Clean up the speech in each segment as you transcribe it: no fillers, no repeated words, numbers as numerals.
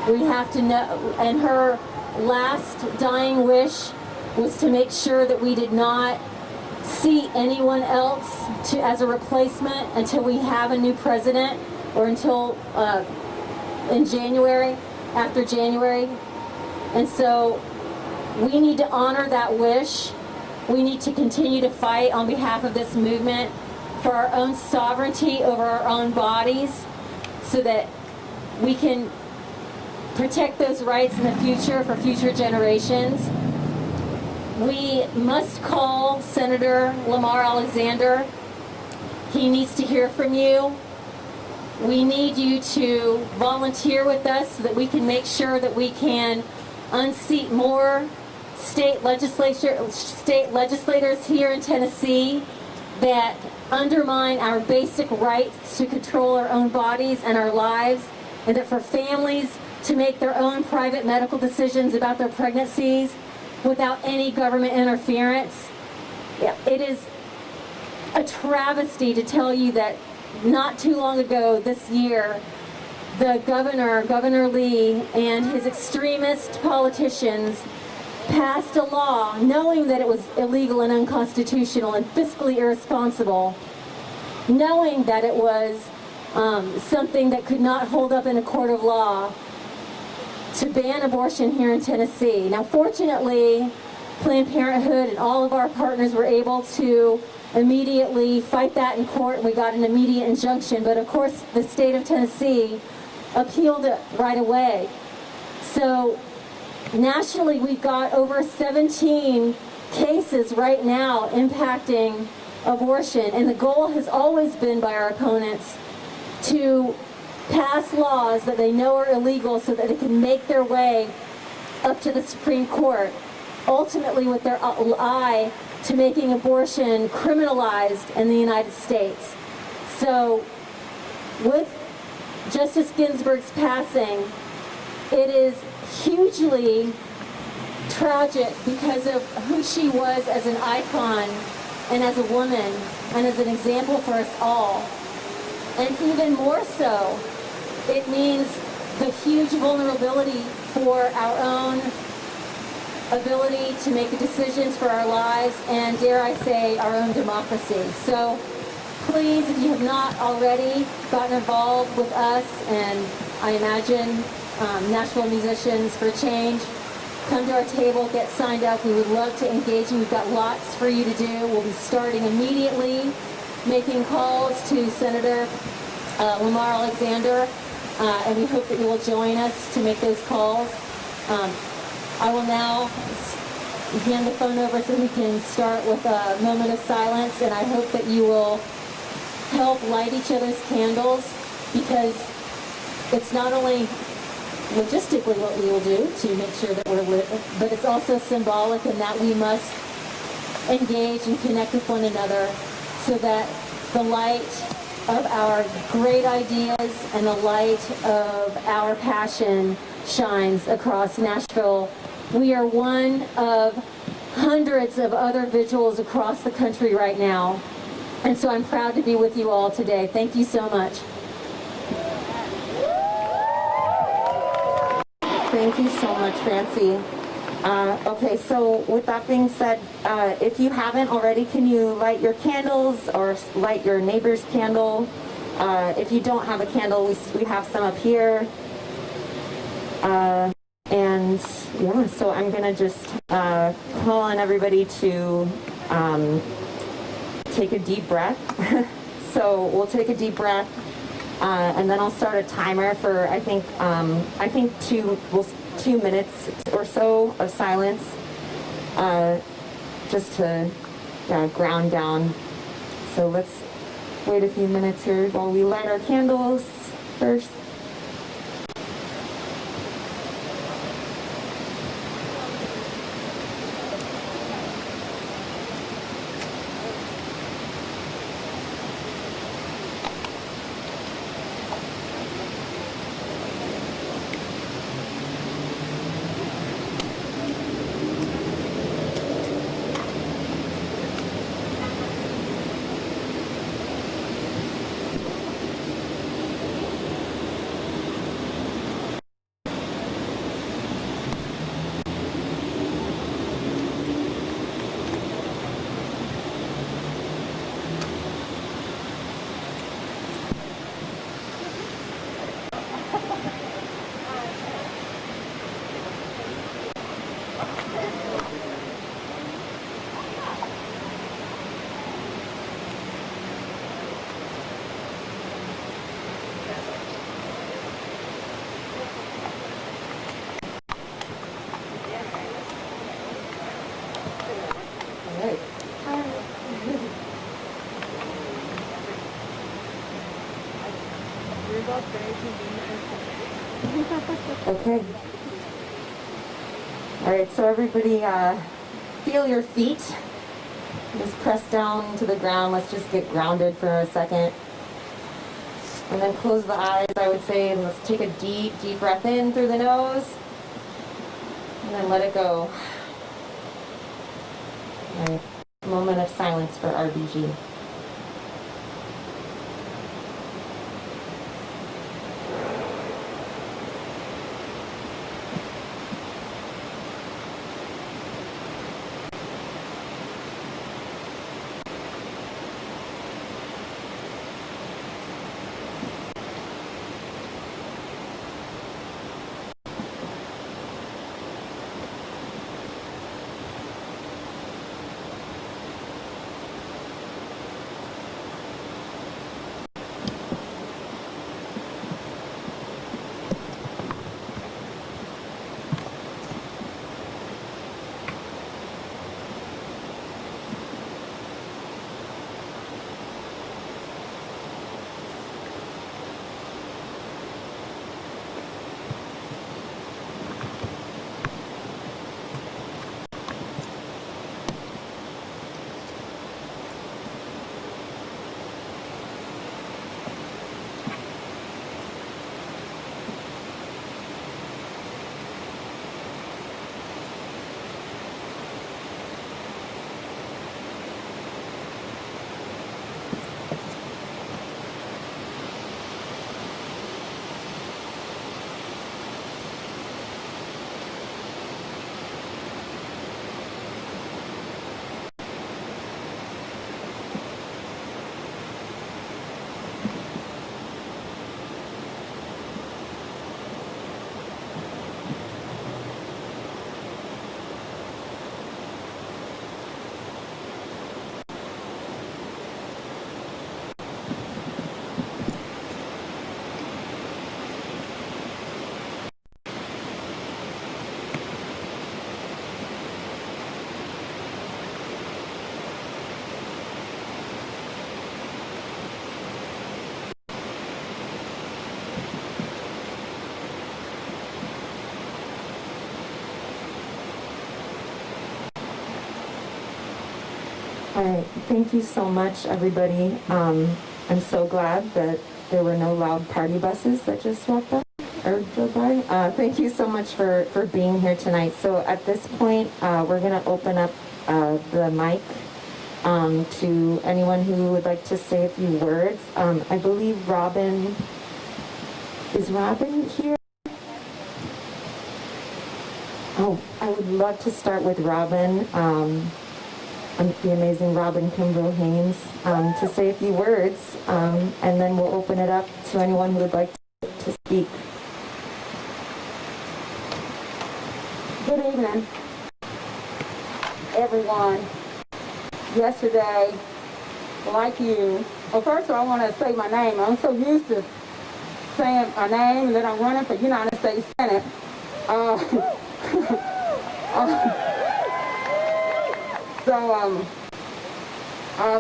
We have to know, and her last dying wish was to make sure that we did not seat anyone else as a replacement until we have a new president, or until in January, after January. And so we need to honor that wish. We need to continue to fight on behalf of this movement for our own sovereignty over our own bodies, so that we can protect those rights in the future for future generations. We must call Senator Lamar Alexander. He needs to hear from you. We need you to volunteer with us so that we can make sure that we can unseat more state legislators here in Tennessee that undermine our basic right to control our own bodies and our lives, and that for families to make their own private medical decisions about their pregnancies without any government interference. It is a travesty to tell you that not too long ago this year, the Governor Lee, and his extremist politicians passed a law knowing that it was illegal and unconstitutional and fiscally irresponsible, knowing that it was something that could not hold up in a court of law, to ban abortion here in Tennessee. Now, fortunately, Planned Parenthood and all of our partners were able to immediately fight that in court, and we got an immediate injunction. But of course, the state of Tennessee appealed it right away. So nationally, we've got over 17 cases right now impacting abortion, and the goal has always been by our opponents to pass laws that they know are illegal so that they can make their way up to the Supreme Court, ultimately with their eye to making abortion criminalized in the United States. So with Justice Ginsburg's passing, it is hugely tragic because of who she was as an icon and as a woman and as an example for us all. And even more so, it means the huge vulnerability for our own ability to make decisions for our lives and, dare I say, our own democracy. So please, if you have not already gotten involved with us, and I imagine Nashville Musicians for Change, come to our table, get signed up. We would love to engage you. We've got lots for you to do. We'll be starting immediately making calls to Senator Lamar Alexander, and we hope that you will join us to make those calls. I will now hand the phone over so we can start with a moment of silence, and I hope that you will help light each other's candles, because it's not only logistically what we will do to make sure that we're lit, but it's also symbolic in that we must engage and connect with one another so that the light of our great ideas and the light of our passion shines across Nashville. We are one of hundreds of other vigils across the country right now, and so I'm proud to be with you all today. Thank you so much. Thank you so much, Francie. Okay, so with that being said, if you haven't already, can you light your candles or light your neighbor's candle? If you don't have a candle, we have some up here. And yeah, so I'm gonna just call on everybody to take a deep breath. So we'll take a deep breath, and then I'll start a timer for I think 2 minutes or so of silence, just to ground down. So let's wait a few minutes here while we light our candles first. Okay. All right, so everybody feel your feet. Just press down to the ground. Let's just get grounded for a second. And then close the eyes, I would say. And let's take a deep, deep breath in through the nose. And then let it go. All right. Moment of silence for RBG. All right, thank you so much, everybody. I'm so glad that there were no loud party buses that just swept up or drove by. Thank you so much for being here tonight. So at this point, we're going to open up the mic to anyone who would like to say a few words. I believe Robin, is Robin here? Oh, I would love to start with Robin. The amazing Robin Kimbrough Haynes, to say a few words, and then we'll open it up to anyone who would like to speak. Good evening, everyone. Yesterday, like you, well, first of all, I want to say my name. I'm so used to saying my name and that I'm running for United States Senate.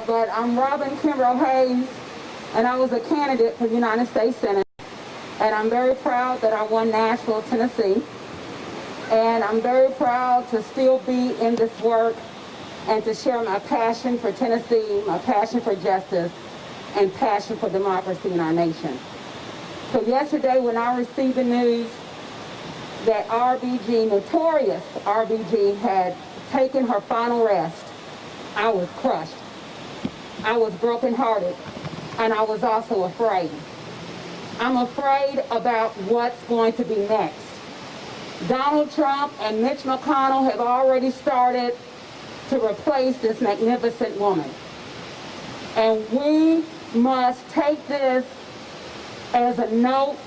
But I'm Robin Kimbrough Haynes, and I was a candidate for United States Senate, and I'm very proud that I won Nashville, Tennessee, and I'm very proud to still be in this work and to share my passion for Tennessee, my passion for justice, and passion for democracy in our nation. So yesterday when I received the news that RBG, notorious RBG, had taken her final rest, I was crushed. I was brokenhearted, and I was also afraid. I'm afraid about what's going to be next. Donald Trump and Mitch McConnell have already started to replace this magnificent woman. And we must take this as a note,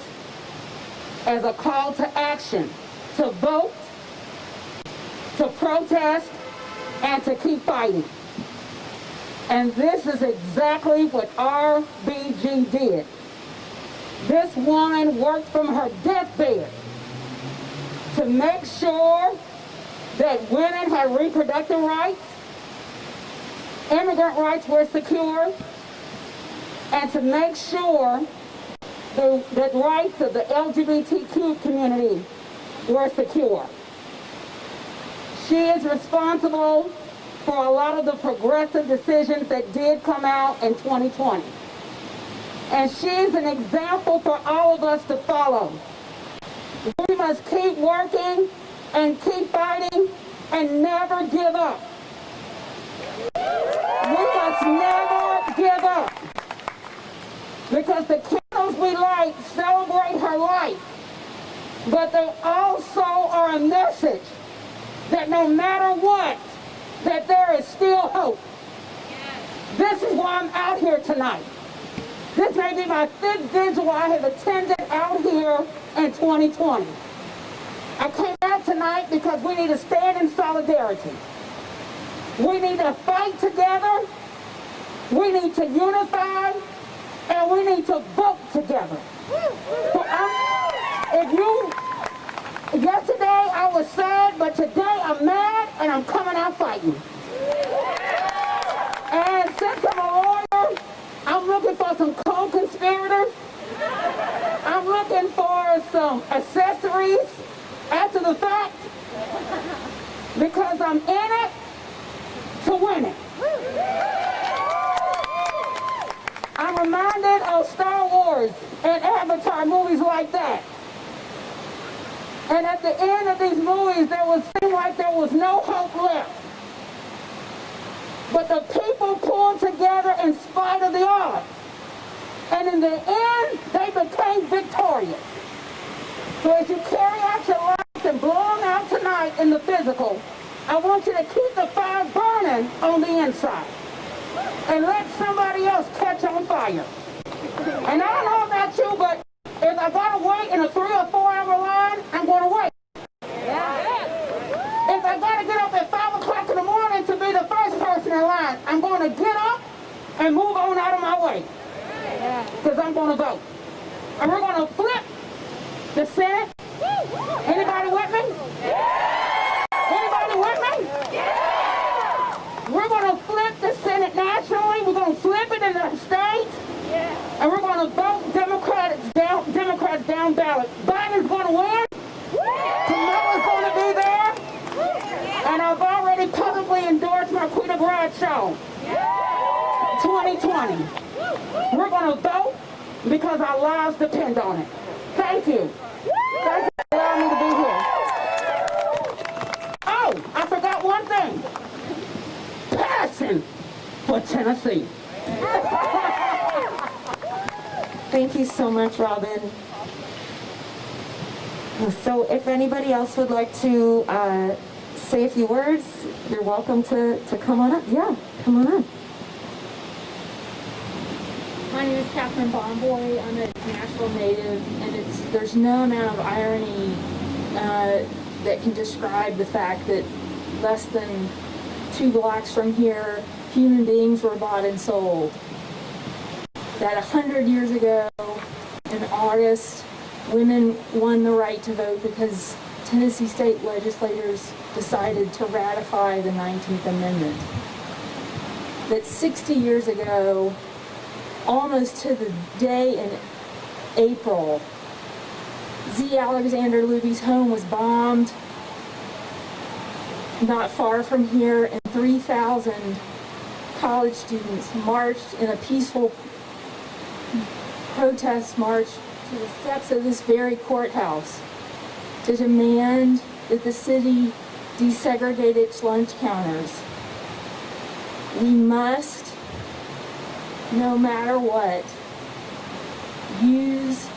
as a call to action, to vote, to protest, and to keep fighting. And this is exactly what RBG did. This woman worked from her deathbed to make sure that women had reproductive rights, immigrant rights were secure, and to make sure the rights of the LGBTQ community were secure. She is responsible for a lot of the progressive decisions that did come out in 2020. And she's an example for all of us to follow. We must keep working and keep fighting and never give up. We must never give up. Because the candles we light celebrate her life. But they also are a message that no matter what, that there is still hope. This is why I'm out here tonight. This may be my 5th vigil I have attended out here in 2020. I came out tonight because we need to stand in solidarity. We need to fight together. We need to unify. And we need to vote together. So yesterday I was sad, but today I'm mad and I'm coming out fighting. And since I'm a lawyer, I'm looking for some co-conspirators. I'm looking for some accessories after the fact because I'm in it to win it. I'm reminded of Star Wars and Avatar, movies like that. And at the end of these movies, seemed like there was no hope left. But the people pulled together in spite of the odds. And in the end, they became victorious. So as you carry out your life and blow them out tonight in the physical, I want you to keep the fire burning on the inside. And let somebody else catch on fire. And I don't know about you, but if I gotta wait in a 3 or 4 hour line, I'm gonna wait. If I gotta get up at 5 o'clock in the morning to be the first person in line, I'm gonna get up and move on out of my way. Because I'm gonna vote. And we're gonna flip the Senate. Anybody with me? Anybody with me? We're going to flip the Senate nationally. We're going to flip it in the states. And we're going to vote Democrats down ballot. Biden's going to win. Kamala's going to be there. And I've already publicly endorsed Marquita Bradshaw. 2020. We're going to vote because our lives depend on it. Thank you. Thank you for allowing me to be here. Oh, I forgot one thing. Passion for Tennessee. Thank you so much, Robin. So if anybody else would like to say a few words, you're welcome to come on up. Yeah, come on up. My name is Catherine Bomboy. I'm a Nashville native, and there's no amount of irony that can describe the fact that less than 2 blocks from here, human beings were bought and sold. That 100 years ago, in August, women won the right to vote because Tennessee state legislators decided to ratify the 19th Amendment. That 60 years ago, almost to the day in April, Z. Alexander Luby's home was bombed not far from here, and 3,000 college students marched in a peaceful protest march to the steps of this very courthouse to demand that the city desegregate its lunch counters. We must, no matter what, use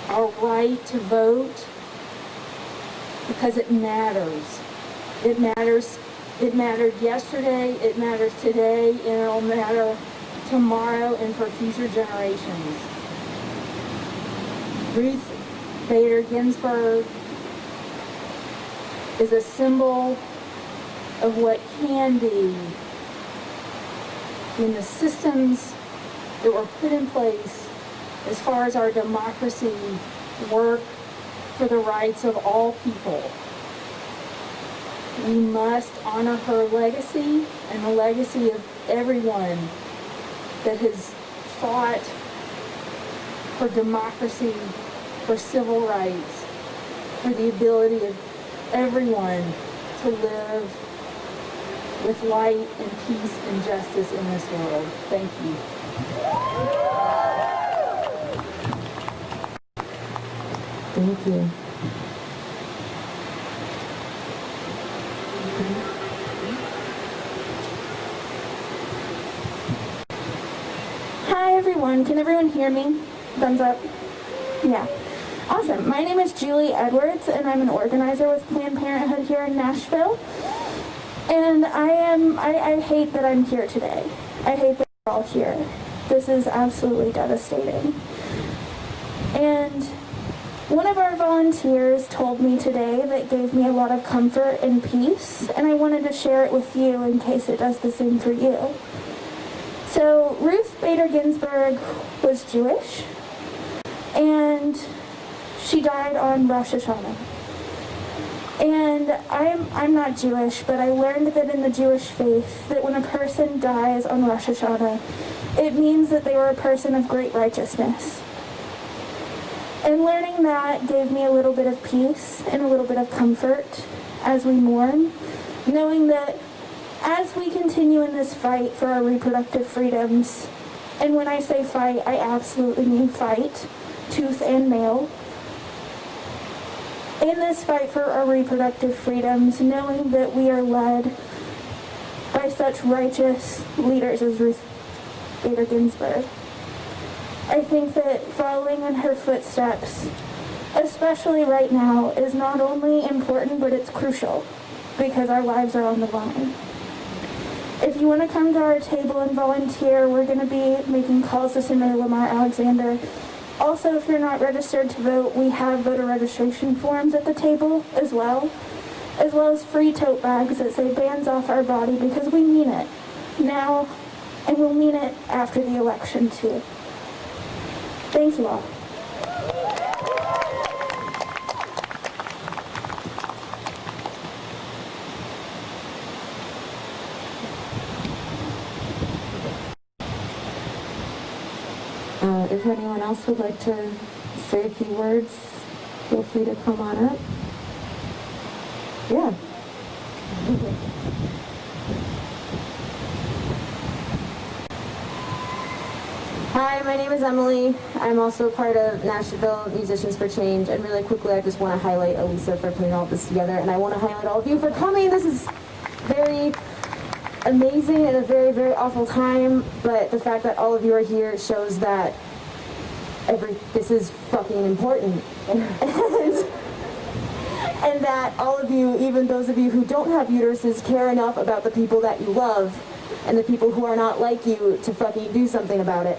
our right to vote because it matters. It matters. It mattered yesterday, it matters today, and it'll matter tomorrow and for future generations. Ruth Bader Ginsburg is a symbol of what can be when the systems that were put in place as far as our democracy work for the rights of all people. We must honor her legacy and the legacy of everyone that has fought for democracy, for civil rights, for the ability of everyone to live with light and peace and justice in this world. Thank you. Thank you. Hi everyone, can everyone hear me? Thumbs up. Yeah. Awesome. My name is Julie Edwards and I'm an organizer with Planned Parenthood here in Nashville. And I hate that I'm here today. I hate that we're all here. This is absolutely devastating. And one of our volunteers told me today that gave me a lot of comfort and peace, and I wanted to share it with you in case it does the same for you. So Ruth Bader Ginsburg was Jewish, and she died on Rosh Hashanah. And I'm not Jewish, but I learned that in the Jewish faith, that when a person dies on Rosh Hashanah, it means that they were a person of great righteousness. And learning that gave me a little bit of peace and a little bit of comfort as we mourn, knowing that as we continue in this fight for our reproductive freedoms, and when I say fight, I absolutely mean fight, tooth and nail, in this fight for our reproductive freedoms, knowing that we are led by such righteous leaders as Ruth Bader Ginsburg, I think that following in her footsteps, especially right now, is not only important, but it's crucial, because our lives are on the line. If you want to come to our table and volunteer, we're going to be making calls to Senator Lamar Alexander. Also, if you're not registered to vote, we have voter registration forms at the table as well as free tote bags that say "Bands Off Our Body," because we mean it now, and we'll mean it after the election too. Thank you all. If anyone else would like to say a few words, feel free to come on up. Yeah. Hi, my name is Emily. I'm also part of Nashville Musicians for Change, and really quickly I just want to highlight Elisa for putting all this together, and I want to highlight all of you for coming. This is very amazing and a very, very awful time, but the fact that all of you are here shows that this is fucking important. And that all of you, even those of you who don't have uteruses, care enough about the people that you love and the people who are not like you to fucking do something about it.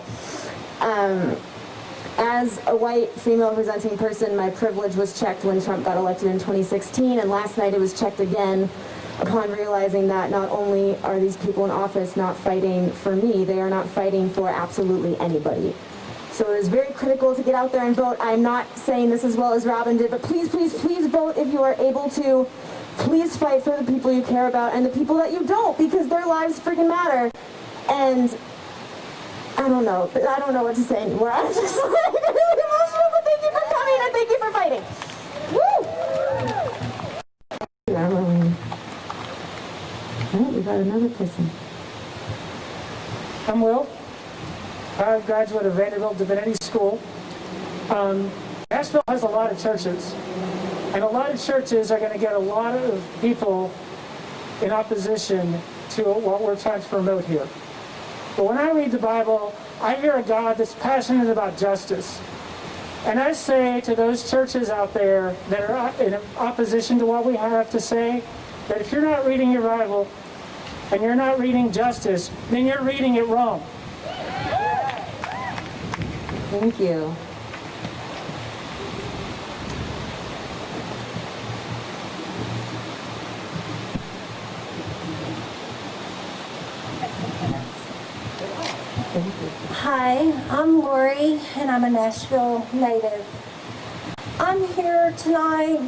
As a white female presenting person, my privilege was checked when Trump got elected in 2016, and last night it was checked again upon realizing that not only are these people in office not fighting for me, they are not fighting for absolutely anybody. So it is very critical to get out there and vote. I'm not saying this as well as Robin did, but please, please, please vote if you are able to. Please fight for the people you care about and the people that you don't, because their lives freaking matter. And I don't know what to say anymore. I'm just like really emotional, but thank you for coming and thank you for fighting. Woo! Oh, we got another person. I'm Will. I'm a graduate of Vanderbilt Divinity School. Nashville has a lot of churches, and a lot of churches are going to get a lot of people in opposition to what we're trying to promote here. But when I read the Bible, I hear a God that's passionate about justice. And I say to those churches out there that are in opposition to what we have to say, that if you're not reading your Bible and you're not reading justice, then you're reading it wrong. Thank you. Hi, I'm Lori, and I'm a Nashville native. I'm here tonight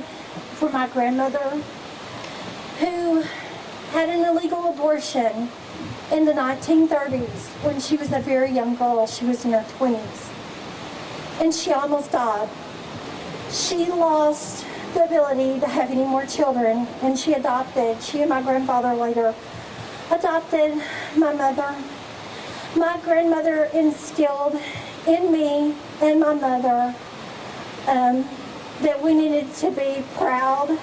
for my grandmother, who had an illegal abortion in the 1930s when she was a very young girl. She was in her 20s. and she almost died. She lost the ability to have any more children, and she and my grandfather later adopted my mother. My grandmother instilled in me and my mother that we needed to be proud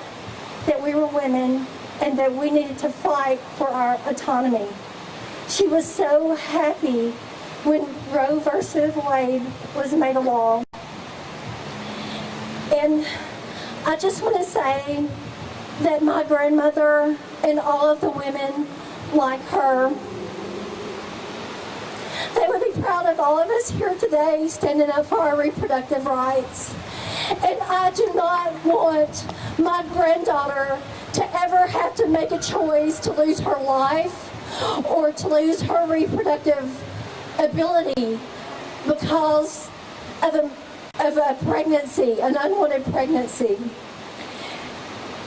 that we were women and that we needed to fight for our autonomy. She was so happy when Roe versus Wade was made a law. And I just want to say that my grandmother and all of the women like her, they would be proud of all of us here today standing up for our reproductive rights. And I do not want my granddaughter to ever have to make a choice to lose her life or to lose her reproductive ability because of a pregnancy, an unwanted pregnancy.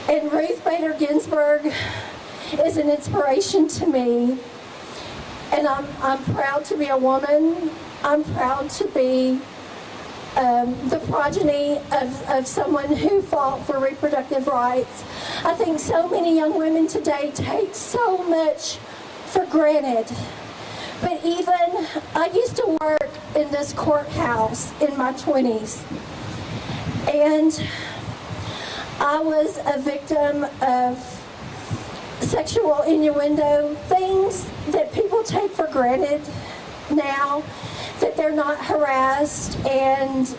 And Ruth Bader Ginsburg is an inspiration to me. And I'm proud to be a woman. I'm proud to be the progeny of someone who fought for reproductive rights. I think so many young women today take so much for granted. But even, I used to work in this courthouse in my 20s. And I was a victim of sexual innuendo, things that people take for granted now, that they're not harassed. And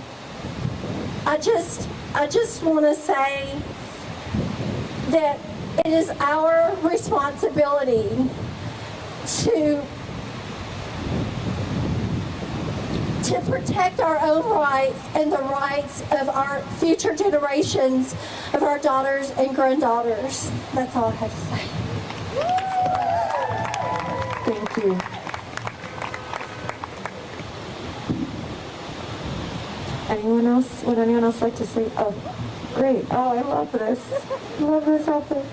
I just want to say that it is our responsibility to protect our own rights and the rights of our future generations, of our daughters and granddaughters. That's all I have to say. Thank you. Anyone else? Would anyone else like to say? Oh, great. Oh, I love this. I love this outfit.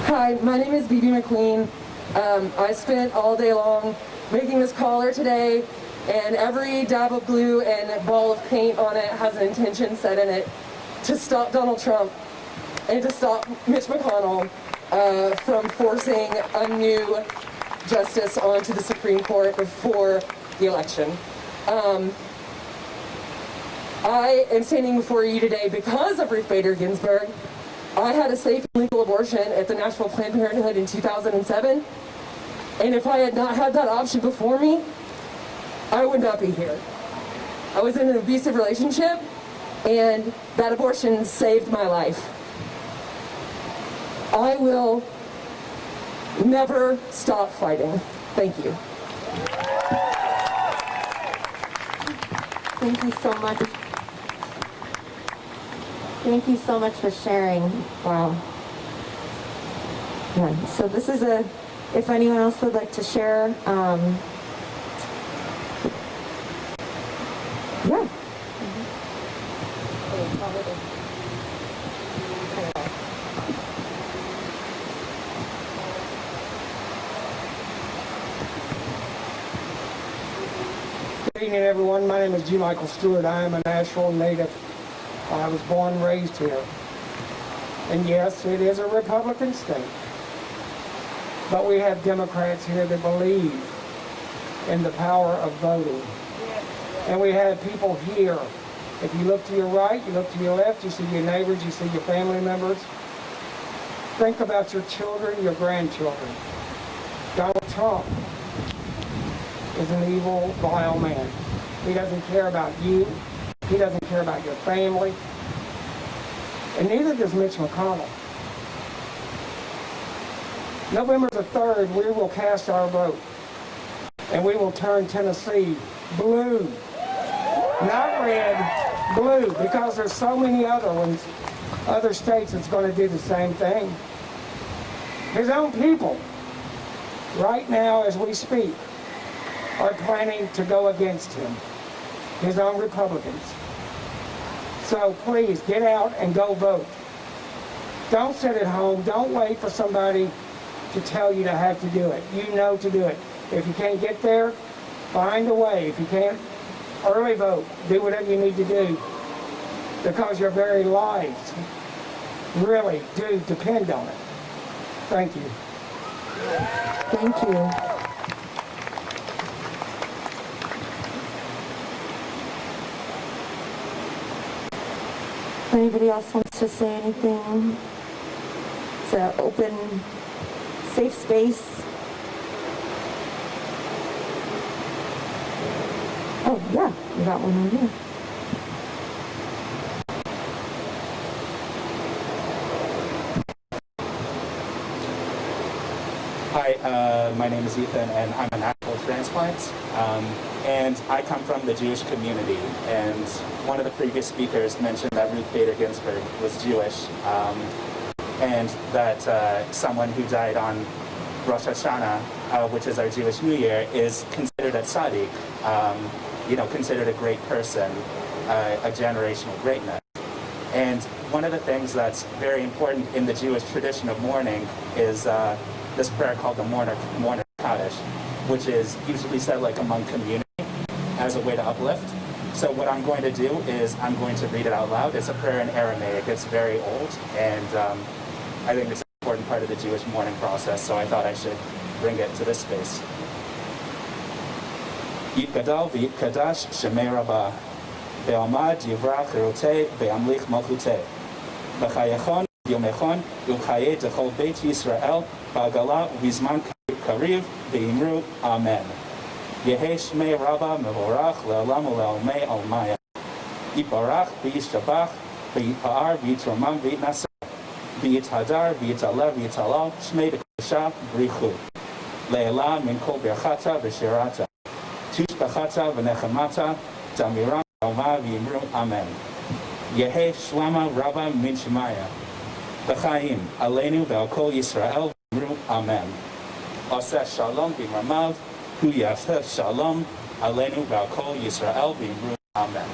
Hi, my name is BB McQueen. I spent all day long making this collar today, and every dab of glue and ball of paint on it has an intention set in it to stop Donald Trump and to stop Mitch McConnell from forcing a new justice onto the Supreme Court before the election. I am standing before you today because of Ruth Bader Ginsburg. I had a safe and legal abortion at the Nashville Planned Parenthood in 2007, and if I had not had that option before me, I would not be here. I was in an abusive relationship, and that abortion saved my life. I will never stop fighting. Thank you. Thank you so much. Thank you so much for sharing. Wow. Yeah, so this is if anyone else would like to share, yeah. Good evening, everyone. My name is G. Michael Stewart. I am a Nashville native. I was born and raised here. And yes, it is a Republican state. But we have Democrats here that believe in the power of voting. And we have people here. If you look to your right, you look to your left, you see your neighbors, you see your family members. Think about your children, your grandchildren. Donald Trump is an evil, vile man. He doesn't care about you. He doesn't care about your family. And neither does Mitch McConnell. November the 3rd, we will cast our vote. And we will turn Tennessee blue. Not red, blue. Because there's so many other ones, other states that's going to do the same thing. His own people, right now as we speak, are planning to go against him. His own Republicans. So please, get out and go vote. Don't sit at home. Don't wait for somebody to tell you to have to do it. You know to do it. If you can't get there, find a way. If you can't, early vote. Do whatever you need to do. Because your very lives really do depend on it. Thank you. Thank you. Anybody else wants to say anything? It's an open, safe space. Oh, yeah, we got one on here. Hi, my name is Ethan, and I'm an actual transplant. And I come from the Jewish community. And one of the previous speakers mentioned that Ruth Bader Ginsburg was Jewish, and that someone who died on Rosh Hashanah, which is our Jewish New Year, is considered a tzaddik, considered a great person, a generational greatness. And one of the things that's very important in the Jewish tradition of mourning is this prayer called the Mourner Kaddish, which is usually said like among community as a way to uplift. So what I'm going to do is I'm going to read it out loud. It's a prayer in Aramaic. It's very old, and I think it's an important part of the Jewish mourning process, so I thought I should bring it to this space. Yitgadal v'yitkadash shemei rabah, ve'amad yivrach erotei ve'amlich malchutei, v'chayechon yomechon u'chayei dechol beit Yisrael ba'gala u'bizman kariv ve'imru amen. Yehi shmei rabba mevorach le'olam u'le'omei almaya. Yibarach v'yishtabach v'yipa'ar v'yitromam v'yitnaseh v'yithadar v'yitalev v'yitalal shmei dekosha b'richu. Le'ela min kol berchata v'shirata. Tushbachata v'nechemata tamiram alma v'yimru amen. Yehi shlama rabba min shemaya. B'chaim aleinu ve'al kol Yisrael v'yimru amen. Oseh shalom b'mamav hu yafeh shalom aleinu ve'al kol Yisrael v'yimru amen.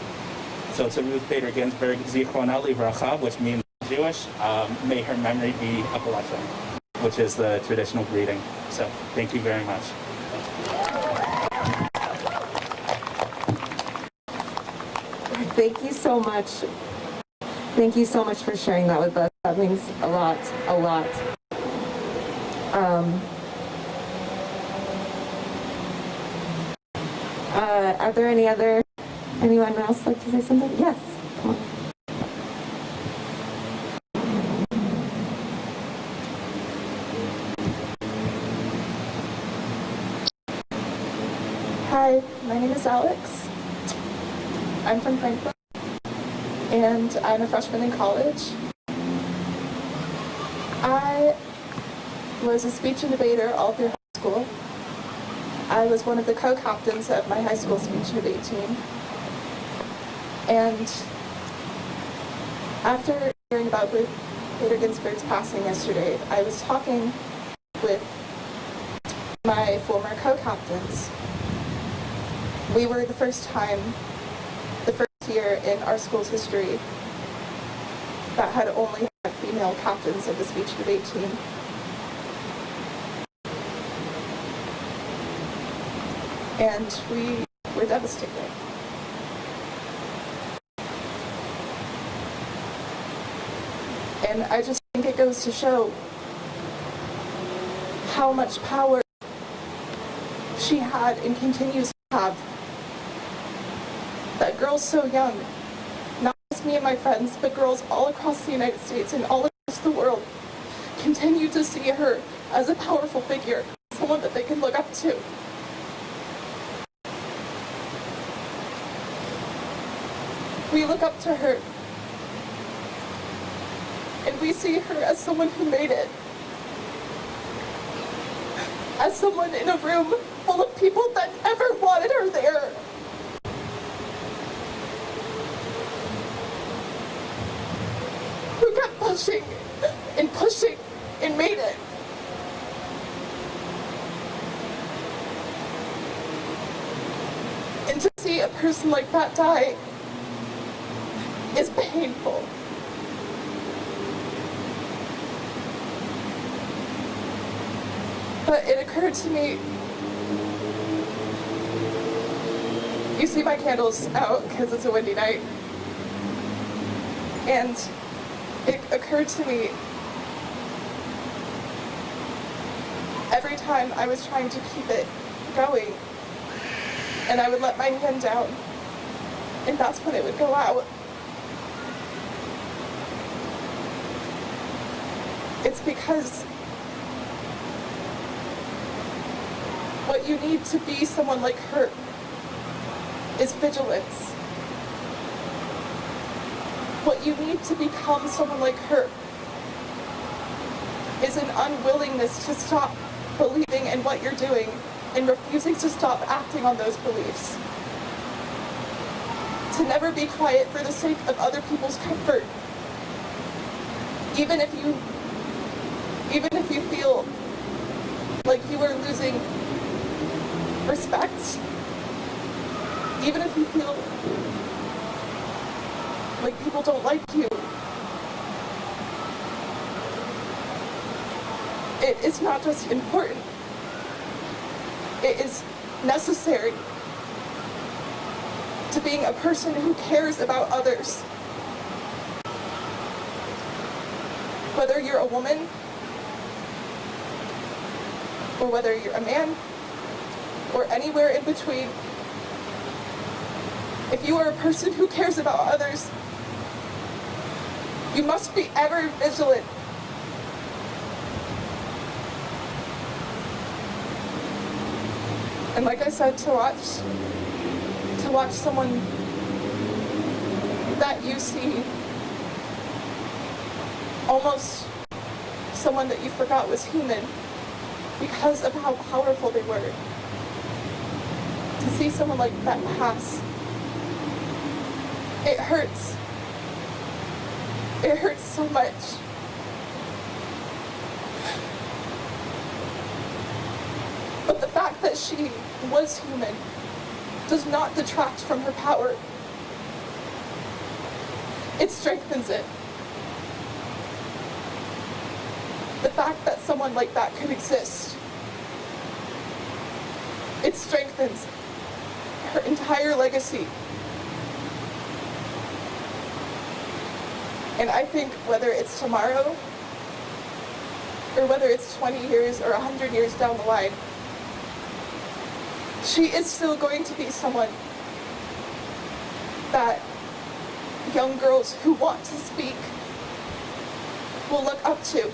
So to Ruth Bader Ginsburg, Zichronah Livracha, which means Jewish, may her memory be a blessing, which is the traditional greeting. So thank you very much. Thank you so much. Thank you so much for sharing that with us. That means a lot, a lot. Are there anyone else like to say something? Yes, come on. Hi, my name is Alex. I'm from Frankfurt, and I'm a freshman in college. I was a speech and debater all through high school. I was one of the co-captains of my high school speech and debate team. And after hearing about Ruth Bader Ginsburg's passing yesterday, I was talking with my former co-captains. We were the first year in our school's history that had only had female captains of the speech and debate team. And we were devastated. And I just think it goes to show how much power she had and continues to have. That girls so young, not just me and my friends, but girls all across the United States and all across the world, continue to see her as a powerful figure, someone that they can look up to. We look up to her, and we see her as someone who made it, as someone in a room full of people that never wanted her there. Who kept pushing and pushing and made it. And to see a person like that die is painful. But it occurred to me, you see my candles out because it's a windy night, and it occurred to me every time I was trying to keep it going, and I would let my hand down, and that's when it would go out. It's because what you need to be someone like her is vigilance. What you need to become someone like her is an unwillingness to stop believing in what you're doing and refusing to stop acting on those beliefs. To never be quiet for the sake of other people's comfort. Even if you feel like you are losing respect, even if you feel like people don't like you, it is not just important, it is necessary to being a person who cares about others. Whether you're a woman, or whether you're a man, or anywhere in between, if you are a person who cares about others, you must be ever vigilant. And like I said, to watch someone that you see, almost someone that you forgot was human because of how powerful they were. To see someone like that pass, it hurts. It hurts so much. But the fact that she was human does not detract from her power. It strengthens it. The fact that someone like that could exist, it strengthens her entire legacy. And I think whether it's tomorrow, or whether it's 20 years or 100 years down the line, she is still going to be someone that young girls who want to speak will look up to,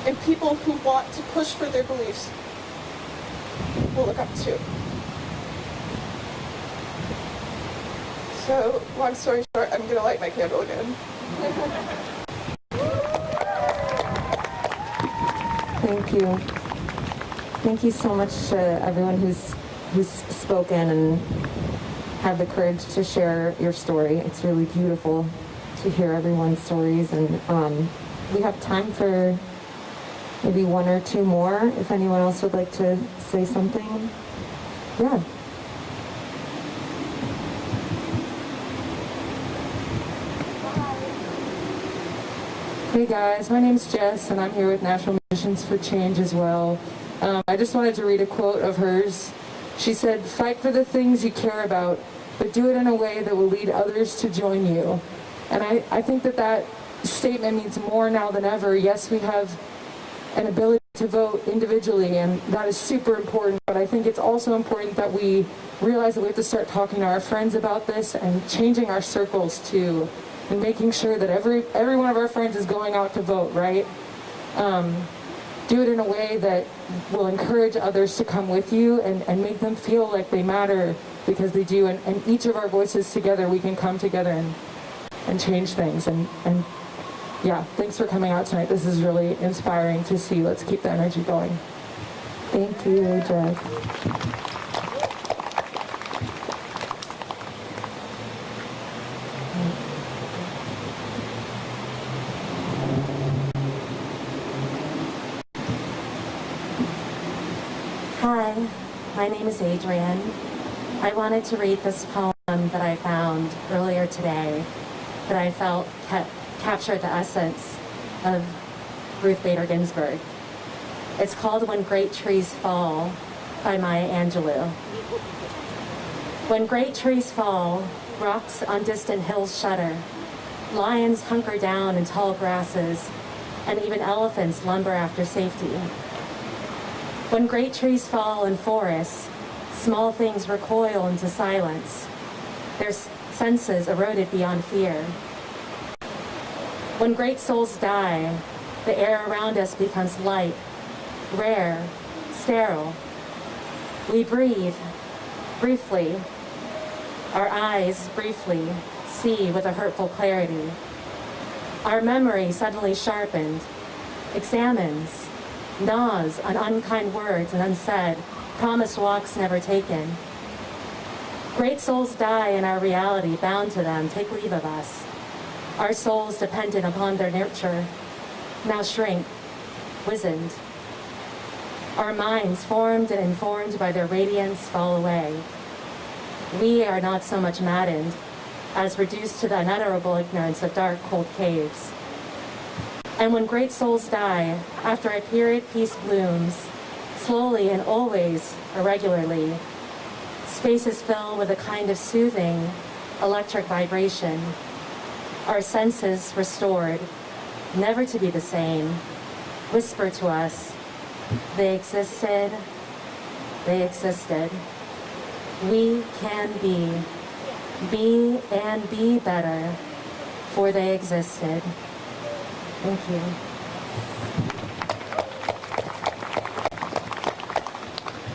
and people who want to push for their beliefs will look up to. So, long story short, I'm gonna light my candle again. Thank you. Thank you so much to everyone who's spoken and had the courage to share your story. It's really beautiful to hear everyone's stories, and we have time for maybe one or two more if anyone else would like to say something. Yeah. Hey guys, my name's Jess and I'm here with National Missions for Change as well. I just wanted to read a quote of hers. She said, "Fight for the things you care about, but do it in a way that will lead others to join you." And I think that statement means more now than ever. Yes, we have an ability to vote individually, and that is super important, but I think it's also important that we realize that we have to start talking to our friends about this and changing our circles too, and making sure that every one of our friends is going out to vote, right? Do it in a way that will encourage others to come with you and make them feel like they matter, because they do, and each of our voices together, we can come together and change things. And yeah, thanks for coming out tonight. This is really inspiring to see. Let's keep the energy going. Thank you, Jess. Hi, my name is Adrienne. I wanted to read this poem that I found earlier today that I felt captured the essence of Ruth Bader Ginsburg. It's called When Great Trees Fall by Maya Angelou. When great trees fall, rocks on distant hills shudder. Lions hunker down in tall grasses, and even elephants lumber after safety. When great trees fall in forests, small things recoil into silence, their senses eroded beyond fear. When great souls die, the air around us becomes light, rare, sterile. We breathe, briefly. Our eyes, briefly, see with a hurtful clarity. Our memory, suddenly sharpened, examines, gnaws on unkind words and unsaid, promised walks never taken. Great souls die in our reality, bound to them, take leave of us. Our souls, dependent upon their nurture, now shrink, wizened. Our minds, formed and informed by their radiance, fall away. We are not so much maddened as reduced to the unutterable ignorance of dark, cold caves. And when great souls die, after a period peace blooms, slowly and always, irregularly, spaces fill with a kind of soothing, electric vibration. Our senses restored, never to be the same, whisper to us, they existed, they existed. We can be and be better, for they existed. Thank you.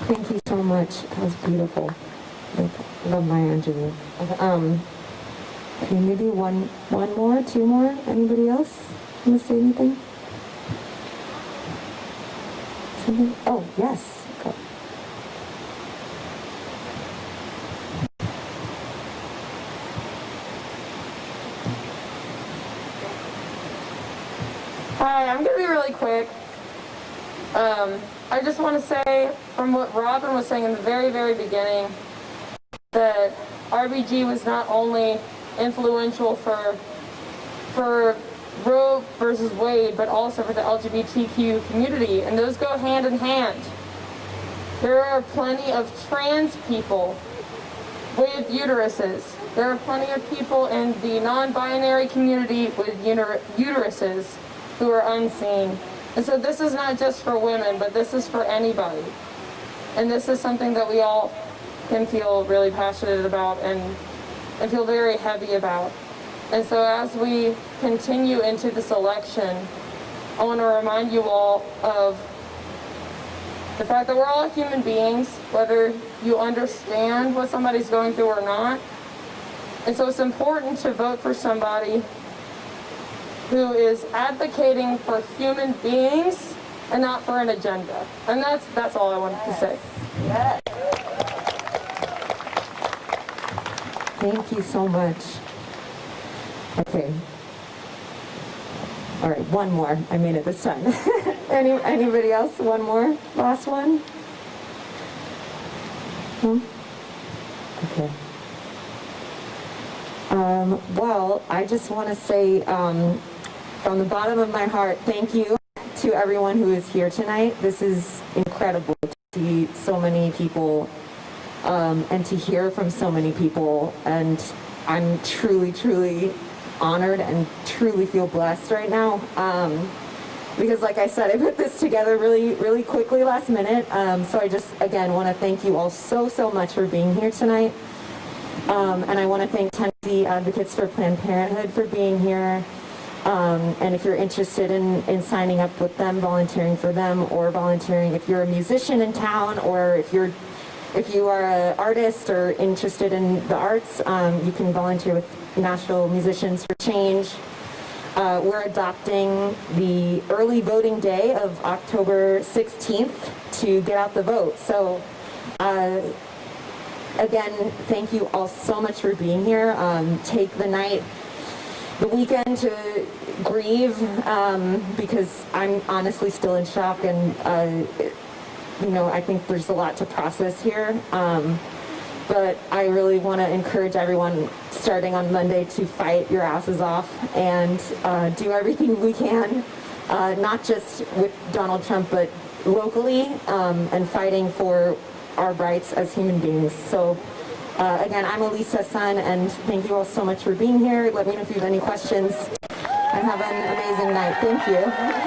Thank you so much. That was beautiful. I love Maya Angelou. Okay, maybe one more, two more. Anybody else want to say anything? Something? Oh, yes. Go. Hi, I'm going to be really quick. I just want to say, from what Robin was saying in the very, very beginning, that RBG was not only influential for Roe versus Wade, but also for the LGBTQ community, and those go hand in hand. There are plenty of trans people with uteruses. There are plenty of people in the non-binary community with uteruses who are unseen. And so this is not just for women, but this is for anybody. And this is something that we all can feel really passionate about and feel very heavy about. And so as we continue into this election, I want to remind you all of the fact that we're all human beings, whether you understand what somebody's going through or not. And so it's important to vote for somebody who is advocating for human beings and not for an agenda. And that's all I wanted to say. Yes. Thank you so much. Okay. All right, one more. I made it this time. Anybody else? One more? Last one? No? Okay. Well, I just want to say from the bottom of my heart, thank you to everyone who is here tonight. This is incredible to see so many people and to hear from so many people. And I'm truly, truly honored and truly feel blessed right now. Because like I said, I put this together really, really quickly last minute. So I just, again, want to thank you all so, so much for being here tonight. And I want to thank Tennessee Advocates for Planned Parenthood for being here. And if you're interested in signing up with them, volunteering for them, or volunteering if you're a musician in town, or if you are an artist or interested in the arts, you can volunteer with Nashville Musicians for Change. We're adopting the early voting day of October 16th to get out the vote. So again, thank you all so much for being here. Take the weekend to grieve, because I'm honestly still in shock, and I think there's a lot to process here. But I really want to encourage everyone starting on Monday to fight your asses off and do everything we can, not just with Donald Trump, but locally and fighting for our rights as human beings. So again, I'm Elisa's son, and thank you all so much for being here. Let me know if you have any questions, and have an amazing night. Thank you.